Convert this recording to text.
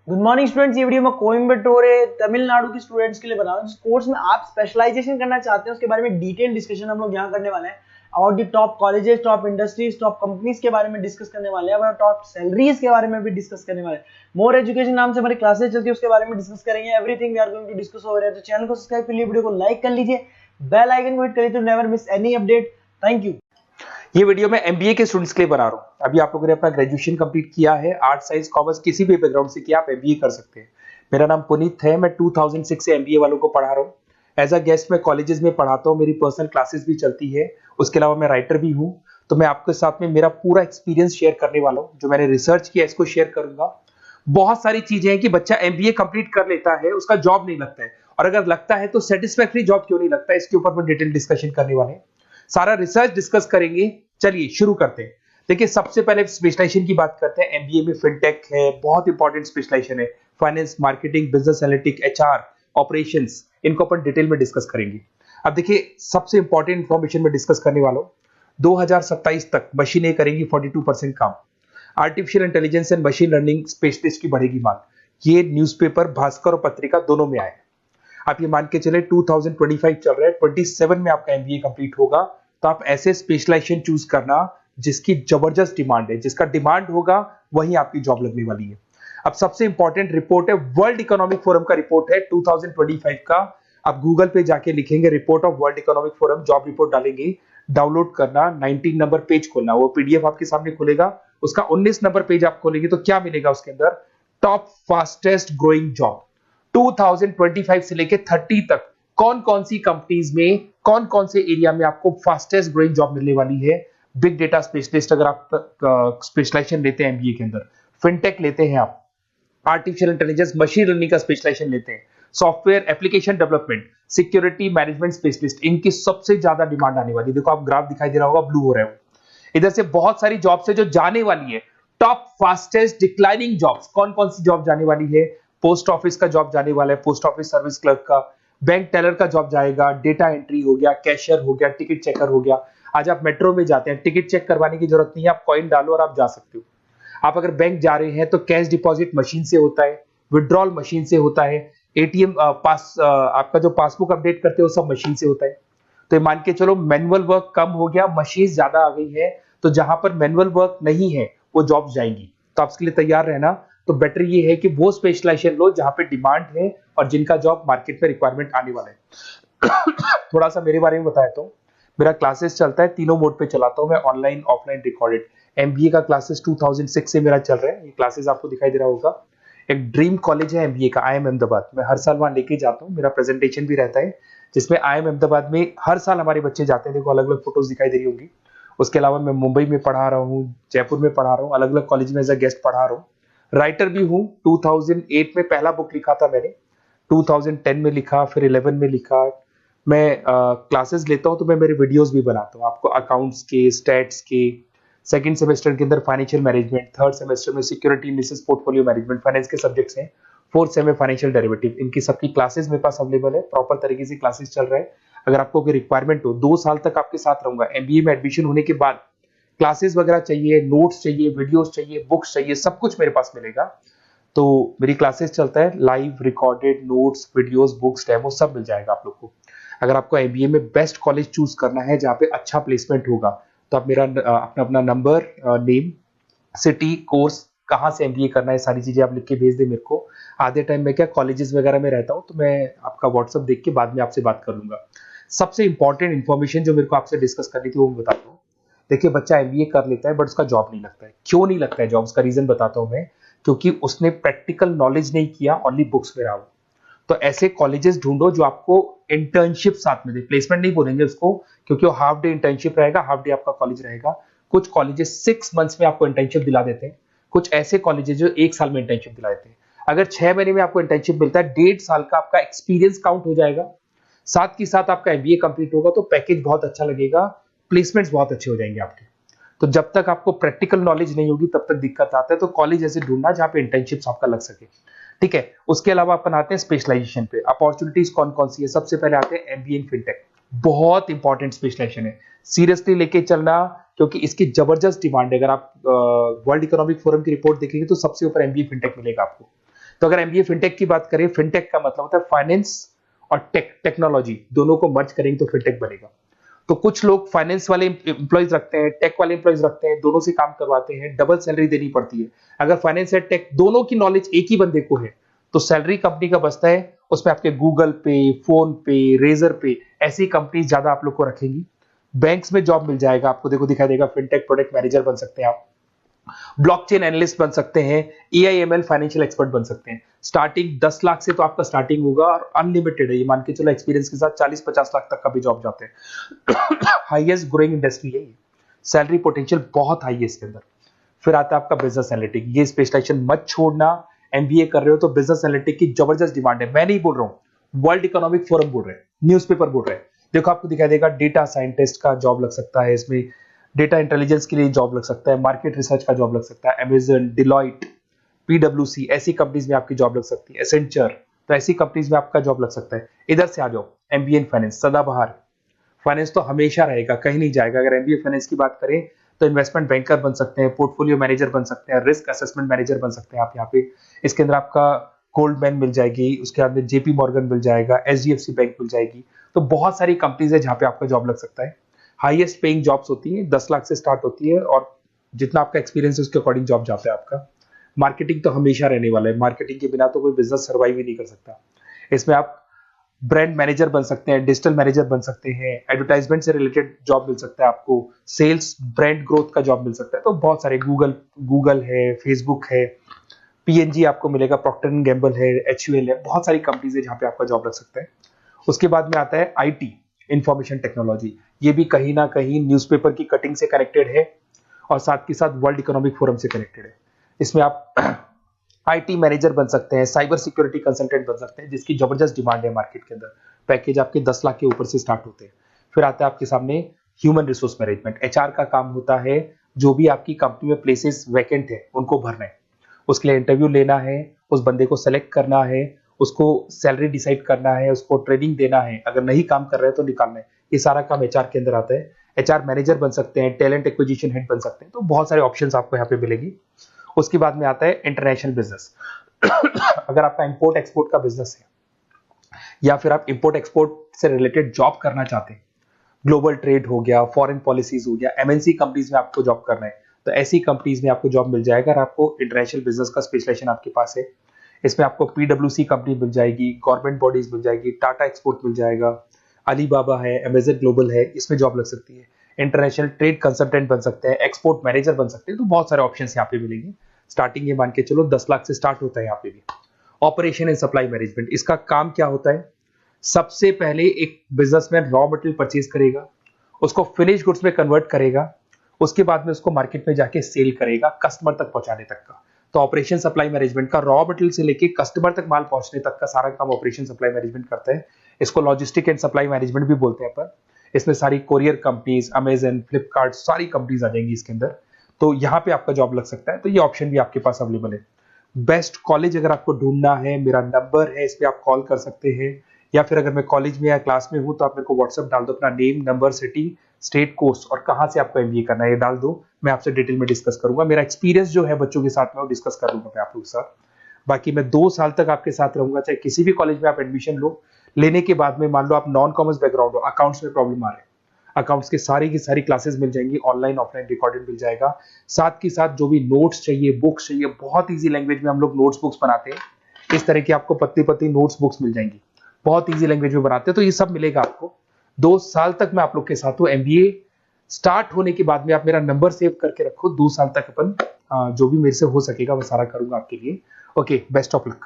Good morning students, ये video मैं कोयम्बटूर तमिलनाडु के स्टूडेंट्स के लिए बना रहा हूँ। जिस कोर्स में आप स्पेशलाइजेशन करना चाहते हैं उसके बारे में डिटेल डिस्कशन हम लोग यहाँ करने वाले हैं। About the top colleges, top industries, top companies के बारे में डिस्कस करने वाले हैं। टॉप सैलरीज के बारे में भी डिस्कस करने वाले हैं। मोर एजुकेशन नाम से हमारी क्लासेस चलती है, उसके बारे में डिस्कस करेंगे। Everything we are going to discuss over here. तो चैनल को सब्सक्राइब कर लीजिए, वीडियो को लाइक कर लीजिए, बेल आइकन को हिट कर लीजिए to never miss any update. Thank you. ये वीडियो मैं एमबीए के स्टूडेंट्स के लिए बना रहा हूँ। अभी आप लोगों ने अपना ग्रेजुएशन कंप्लीट किया है, आर्ट साइंस कॉमर्स किसी भी बैकग्राउंड से किया, आप एमबीए कर सकते हैं। मेरा नाम पुनीत है, मैं 2006 से एमबीए वालों को पढ़ा रहा हूँ। एज अ गेस्ट मैं कॉलेजेस में पढ़ाता हूँ, मेरी पर्सनल क्लासेस भी चलती है। उसके अलावा मैं राइटर भी हूँ। तो मैं आपके साथ में मेरा पूरा एक्सपीरियंस शेयर करने वाला हूँ, जो मैंने रिसर्च किया इसको शेयर करूंगा। बहुत सारी चीजें हैं कि बच्चा एमबीए कंप्लीट कर लेता है, उसका जॉब नहीं लगता है, और अगर लगता है तो सेटिस्फैक्टरी जॉब क्यों नहीं लगता है, इसके ऊपर मैं डिटेल डिस्कशन करने वाले हैं। सारा रिसर्च डिस्कस करेंगे। चलिए शुरू करते हैं। देखिए, सबसे पहले स्पेशलाइजेशन की बात करते हैं। एमबीए में फिनटेक है, बहुत इंपॉर्टेंट स्पेशलाइजेशन है। Finance, marketing, business analytic, HR, operations, इनको अपन डिटेल में डिस्कस करेंगे। अब देखिए, सबसे इंपॉर्टेंट इंफॉर्मेशन में डिस्कस करने वाला हूं। 2027 तक मशीनें करेंगी 42% काम। Artificial intelligence and machine learning specialist की बढ़ेगी मांग। ये न्यूज़पेपर, भास्कर और पत्रिका दोनों में आए। आप ये मान के चले 2025 चल रहा है, 27 में आपका एमबीए कंप्लीट होगा। तो आप ऐसे स्पेशलाइजेशन चूज करना जिसकी जबरदस्त डिमांड है, जिसका डिमांड होगा वही आपकी जॉब लगने वाली है। अब सबसे इंपॉर्टेंट रिपोर्ट है, वर्ल्ड इकोनॉमिक फोरम का रिपोर्ट है 2025 का। आप गूगल पे जाके लिखेंगे report of world economic forum, job report डालेंगे, डाउनलोड करना, 19 नंबर पेज खोलना, वो पीडीएफ आपके सामने खुलेगा। उसका 19 नंबर पेज आप खोलेंगे तो क्या मिलेगा उसके अंदर? टॉप फास्टेस्ट ग्रोइंग जॉब 2025 से लेके 30 तक कौन कौन सी कंपनीज में, कौन कौन से एरिया में आपको फास्टेस्ट ग्रोइंग जॉब मिलने वाली है। बिग डेटा स्पेशलिस्ट अगर आप स्पेशलाइजेशन लेते हैं एमबीए के अंदर, फिनटेक लेते हैं आप, आर्टिफिशियल इंटेलिजेंस मशीन लर्निंग का स्पेशलाइजेशन लेते हैं, software application development, security management specialist, इनकी सबसे ज्यादा डिमांड आने वाली है। देखो, आप ग्राफ दिखाई दे रहा होगा, ब्लू हो रहा है। इधर से बहुत सारी जॉब्स है जो जाने वाली है। टॉप फास्टेस्ट डिक्लाइनिंग जॉब्स, कौन कौन सी जॉब जाने वाली है? पोस्ट ऑफिस का जॉब जाने वाला है, पोस्ट ऑफिस सर्विस क्लर्क का, बैंक टेलर का जॉब जाएगा, डेटा एंट्री हो गया, कैशियर हो गया, टिकट चेकर हो गया। आज आप मेट्रो में जाते हैं, टिकट चेक करवाने की जरूरत नहीं है, आप कॉइन डालो और आप जा सकते हो। आप अगर बैंक जा रहे हैं तो कैश डिपॉजिट मशीन से होता है, विड्रॉल मशीन से होता है, एटीएम आपका जो पासबुक अपडेट करते हो सब मशीन से होता है। तो ये मान के चलो मैनुअल वर्क कम हो गया, मशीन ज्यादा आ गई है। तो जहां पर मैनुअल वर्क नहीं है वो जॉब जाएंगी। तो आप इसके लिए तैयार रहना। तो बेटर ये है कि वो स्पेशलाइजेशन लो जहां पे डिमांड है और जिनका जॉब मार्केट में रिक्वायरमेंट आने वाला है। थोड़ा सा मेरे बारे में बताया तो, मेरा क्लासेस चलता है, तीनों मोड पे चलाता हूं मैं, ऑनलाइन, ऑफलाइन, रिकॉर्डेड। एमबीए का क्लासेस 2006 से मेरा चल रहा है। ये क्लासेस आपको दिखाई दे रहा होगा। एक ड्रीम कॉलेज है एमबीए का, IIM अहमदाबाद। मैं हर साल वहां लेके जाता हूँ, मेरा प्रेजेंटेशन भी रहता है, जिसमें IIM अहमदाबाद में हर साल हमारे बच्चे जाते हैं। देखो, अलग अलग फोटोज दिखाई दे रही होंगी। उसके अलावा मैं मुंबई में पढ़ा रहा हूँ, जयपुर में पढ़ा रहा हूँ, अलग अलग कॉलेज में एज अ गेस्ट पढ़ा रहा हूँ। राइटर भी हूँ। 2008 में पहला बुक लिखा था मैंने, 2010 में लिखा, फिर 11 में लिखा। मैं क्लासेस लेता हूँ तो मैं मेरे वीडियोस भी बनाता हूँ आपको, अकाउंट्स के, स्टैट्स के। सेकंड सेमेस्टर के अंदर फाइनेंशियल मैनेजमेंट, थर्ड सेमेस्टर में security analysis, portfolio management, finance के सब्जेक्ट्स हैं। फोर्थ सेम में फाइनेंशियल डेरिवेटिव। इनकी सबकी क्लासेस मेरे पास अवेलेबल है, प्रॉपर तरीके से क्लासेस चल रहा है। अगर आपको कोई रिक्वायरमेंट हो, 2 साल तक आपके साथ रहूंगा। एमबीए में एडमिशन होने के बाद क्लासेस वगैरह चाहिए, नोट्स चाहिए, वीडियोस चाहिए, बुक्स चाहिए, सब कुछ मेरे पास मिलेगा। तो मेरी क्लासेस चलता है, live, recorded, notes, videos, books, demo सब मिल जाएगा आप लोग को। अगर आपको एमबीए में बेस्ट कॉलेज चूज करना है जहाँ पे अच्छा प्लेसमेंट होगा, तो आप मेरा अपना नंबर, नेम, सिटी, कोर्स, कहाँ से एमबीए करना है, सारी चीजें आप लिख के भेज दे मेरे को। आधे टाइम में क्या कॉलेजेस वगैरह में रहता हूँ, तो मैं आपका व्हाट्सअप देख के बाद में आपसे बात कर लूंगा। सबसे इंपॉर्टेंट इन्फॉर्मेशन जो मेरे को आपसे डिस्कस करनी थी वो मैं बताता हूँ। देखिए, बच्चा एमबीए कर लेता है बट उसका जॉब नहीं लगता है। क्यों नहीं लगता है जॉब? उसका रीजन बताता हूँ मैं। क्योंकि उसने प्रैक्टिकल नॉलेज नहीं किया, ओनली बुक्स में रहा हो। तो ऐसे कॉलेजेस ढूंढो जो आपको इंटर्नशिप साथ में दे। प्लेसमेंट नहीं बोलेंगे उसको, क्योंकि वो हाफ डे इंटर्नशिप रहेगा, हाफ डे आपका कॉलेज रहेगा। कुछ कॉलेजेस 6 मंथ्स में आपको इंटर्नशिप दिला देते हैं, कुछ ऐसे कॉलेजेस जो 1 साल में इंटर्नशिप दिला देते हैं। अगर 6 महीने में आपको इंटर्नशिप मिलता है, 1.5 साल का आपका एक्सपीरियंस काउंट हो जाएगा। साथ ही साथ आपका एमबीए कंप्लीट होगा तो पैकेज बहुत अच्छा लगेगा, प्लेसमेंट्स बहुत अच्छे हो जाएंगे आपके। तो जब तक आपको प्रैक्टिकल नॉलेज नहीं होगी तब तक दिक्कत आता है। तो कॉलेज ऐसे ढूंढना जहां पे इंटर्नशिप्स आपका लग सके। ठीक है, उसके अलावा अपन आते हैं स्पेशलाइजेशन पे। अपॉर्चुनिटीज कौन कौन सी है? सबसे पहले आते हैं एमबीए इन फिनटेक। बहुत इंपॉर्टेंट स्पेशलाइजेशन है, सीरियसली लेके चलना, क्योंकि इसकी जबरदस्त डिमांड है। अगर आप वर्ल्ड इकोनॉमिक फोरम की रिपोर्ट देखेंगे तो सबसे ऊपर एमबीए फिनटेक मिलेगा आपको। तो अगर एमबीए फिनटेक की बात करें, फिनटेक का मतलब होता है फाइनेंस और टेक्नोलॉजी दोनों को मर्ज करेंगे तो फिनटेक बनेगा। तो कुछ लोग फाइनेंस वाले एम्प्लॉइज रखते हैं, टेक वाले एम्प्लॉइज रखते हैं, दोनों से काम करवाते हैं, डबल सैलरी देनी पड़ती है। अगर फाइनेंस या टेक दोनों की नॉलेज एक ही बंदे को है तो सैलरी कंपनी का बचता है, उसमें आपके गूगल पे, फोन पे, रेजर पे ऐसी कंपनी ज्यादा आप लोग को रखेंगी। बैंक्स में जॉब मिल जाएगा आपको, देखो दिखाई देगा, फिनटेक प्रोडक्ट मैनेजर बन सकते हैं आप, ब्लॉकचेन एनालिस्ट बन सकते हैं, एआईएमएल फाइनेंशियल एक्सपर्ट बन सकते हैं। स्टार्टिंग 10 लाख से तो आपका स्टार्टिंग होगा और अनलिमिटेड है, ये मान के चलो एक्सपीरियंस के साथ 40-50 लाख तक का भी जॉब जाते हैं। हाईएस्ट ग्रोइंग इंडस्ट्री है ये, सैलरी पोटेंशियल बहुत हाई है इसके अंदर। फिर आता है आपका बिजनेस एनालिटिक, ये स्पेशलाइजेशन मत छोड़ना। एमबीए कर रहे हो तो बिजनेस एनालिटिक की जबरदस्त डिमांड है। मैं नहीं बोल रहा हूं, वर्ल्ड इकोनॉमिक फोरम बोल रहे हैं, न्यूज़पेपर बोल रहे हैं। देखो आपको दिखाई देगा, डेटा साइंटिस्ट का जॉब लग सकता है इसमें, डेटा इंटेलिजेंस के लिए जॉब लग सकता है, मार्केट रिसर्च का जॉब लग सकता है, अमेजन, डिलॉइट, पीडब्ल्यूसी ऐसी कंपनीज में आपकी जॉब लग सकती है, एसेंचर, तो ऐसी कंपनीज में आपका जॉब लग सकता है। इधर से आ जाओ, एमबीए इन फाइनेंस सदाबहार, फाइनेंस तो हमेशा रहेगा, कहीं नहीं जाएगा। अगर एमबीए फाइनेंस की बात करें तो इन्वेस्टमेंट बैंकर बन सकते हैं, पोर्टफोलियो मैनेजर बन सकते हैं, रिस्क असेसमेंट मैनेजर बन सकते हैं आप यहाँ पे। इसके अंदर आपका गोल्डमैन मिल जाएगी, उसके बाद में जेपी मॉर्गन मिल जाएगा, एचडीएफसी बैंक मिल जाएगी। तो बहुत सारी कंपनीज है जहां पे आपका जॉब लग सकता है। हाईएस्ट पेइंग जॉब्स होती हैं, 10 लाख से स्टार्ट होती है और जितना आपका एक्सपीरियंस है उसके अकॉर्डिंग जॉब जाता है आपका। मार्केटिंग तो हमेशा रहने वाला है, मार्केटिंग के बिना तो कोई बिजनेस सर्वाइव ही नहीं कर सकता। इसमें आप ब्रांड मैनेजर बन सकते हैं, डिजिटल मैनेजर बन सकते हैं, एडवर्टाइजमेंट से रिलेटेड जॉब मिल सकता है आपको, सेल्स ब्रांड ग्रोथ का जॉब मिल सकता है। तो बहुत सारे गूगल है, फेसबुक है, पीएनजी आपको मिलेगा, प्रॉक्टर एंड गैम्बल है, एचयूएल है, बहुत सारी कंपनीज है जहां पे आपका जॉब लग सकता है। उसके बाद में आता है आईटी, इंफॉर्मेशन टेक्नोलॉजी। ये भी कहीं ना कहीं न्यूज़पेपर की कटिंग से कनेक्टेड है और साथ के साथ वर्ल्ड इकोनॉमिक फोरम से कनेक्टेड है। इसमें आप आईटी मैनेजर बन सकते हैं, साइबर सिक्योरिटी कंसल्टेंट बन सकते हैं, जिसकी जबरदस्त डिमांड है मार्केट के अंदर। पैकेज आपके 10 लाख के ऊपर से स्टार्ट होते हैं। फिर आता है आपके सामने ह्यूमन रिसोर्स मैनेजमेंट। एचआर का काम होता है जो भी आपकी कंपनी में प्लेसेस वैकेंट है उनको भरना है, उसके लिए इंटरव्यू लेना है, उस बंदे को सेलेक्ट करना है, उसको सैलरी डिसाइड करना है, उसको ट्रेनिंग देना है, अगर नहीं काम कर रहे हैं तो निकालना है। ये सारा काम एचआर के अंदर आता है। एचआर मैनेजर बन सकते हैं, टैलेंट एक्विजिशन हेड बन सकते हैं। तो बहुत सारे ऑप्शंस आपको यहाँ पे मिलेगी। उसके बाद में आता है इंटरनेशनल बिजनेस। अगर आपका इंपोर्ट एक्सपोर्ट का बिजनेस है या फिर आप इंपोर्ट एक्सपोर्ट से रिलेटेड जॉब करना चाहते हैं, ग्लोबल ट्रेड हो गया, फॉरेन पॉलिसीज हो गया, एमएनसी कंपनीज में आपको जॉब करना है, तो ऐसी कंपनीज में आपको जॉब मिल जाएगा। अगर आपको इंटरनेशनल बिजनेस का स्पेशलाइजेशन आपके पास है, इसमें आपको पीडब्ल्यूसी कंपनी मिल जाएगी, गवर्नमेंट बॉडीज मिल जाएगी, टाटा एक्सपोर्ट मिल जाएगा, अलीबाबा है, अमेजन ग्लोबल है, इसमें जॉब लग सकती है। इंटरनेशनल ट्रेड कंसल्टेंट बन सकते हैं, एक्सपोर्ट मैनेजर बन सकते हैं। तो बहुत सारे ऑप्शन यहाँ पे मिलेंगे। स्टार्टिंग ये मान के चलो 10 लाख से स्टार्ट होता है यहाँ पे भी। ऑपरेशन एंड सप्लाई मैनेजमेंट, इसका काम क्या होता है? सबसे पहले एक बिजनेसमैन रॉ मटेरियल परचेज करेगा, उसको फिनिश गुड्स में कन्वर्ट करेगा, उसके बाद में उसको मार्केट में जाके सेल करेगा कस्टमर तक पहुंचाने तक का। तो ऑपरेशन सप्लाई मैनेजमेंट का रॉ मटेरियल से लेके कस्टमर तक माल पहुंचने तक का सारा काम ऑपरेशन सप्लाई मैनेजमेंट करता है। इसको लॉजिस्टिक एंड सप्लाई मैनेजमेंट भी बोलते हैं अपन। इसमें सारी कोरियर कंपनीज, अमेजन, फ्लिपकार्ट, सारी कंपनीज आ जाएंगी इसके अंदर। तो यहाँ पे आपका जॉब लग सकता है। तो ये ऑप्शन भी आपके पास अवेलेबल है। बेस्ट कॉलेज अगर आपको ढूंढना है, मेरा नंबर है, इस पे आप कॉल कर सकते हैं, या फिर अगर मैं कॉलेज में या क्लास में हूं तो आप मेरे को व्हाट्सएप डाल दो, अपना name, number, city, state, course और कहां से आपको एमबीए करना है ये डाल दो। मैं आपसे डिटेल में डिस्कस करूंगा। मेरा एक्सपीरियंस जो है बच्चों के साथ में वो डिस्कस कर लूंगा मैं आप लोगों के साथ। बाकी मैं 2 साल तक आपके साथ रहूंगा, चाहे किसी भी कॉलेज में आप एडमिशन लो। लेने के बाद में मान लो आप नॉन कॉमर्स बैकग्राउंड हो, अकाउंट्स में प्रॉब्लम आ रहा है, अकाउंट्स की सारी क्लासेस मिल जाएंगी, ऑनलाइन ऑफलाइन रिकॉर्डेड मिल जाएगा। साथ के साथ जो भी नोट्स चाहिए, बुक्स चाहिए, बहुत ईजी लैंग्वेज में हम लोग नोट्स बुक्स बनाते हैं। इस तरह की आपको पत्ती नोट्स बुक्स मिल जाएंगी, बहुत ईजी लैंग्वेज में बनाते हैं। तो ये सब मिलेगा आपको। 2 साल तक मैं आप लोग के साथ हूँ। एमबीए स्टार्ट होने के बाद में आप मेरा नंबर सेव करके रखो। 2 साल तक अपन जो भी मेरे से हो सकेगा वो सारा करूंगा आपके लिए। Okay, best of luck.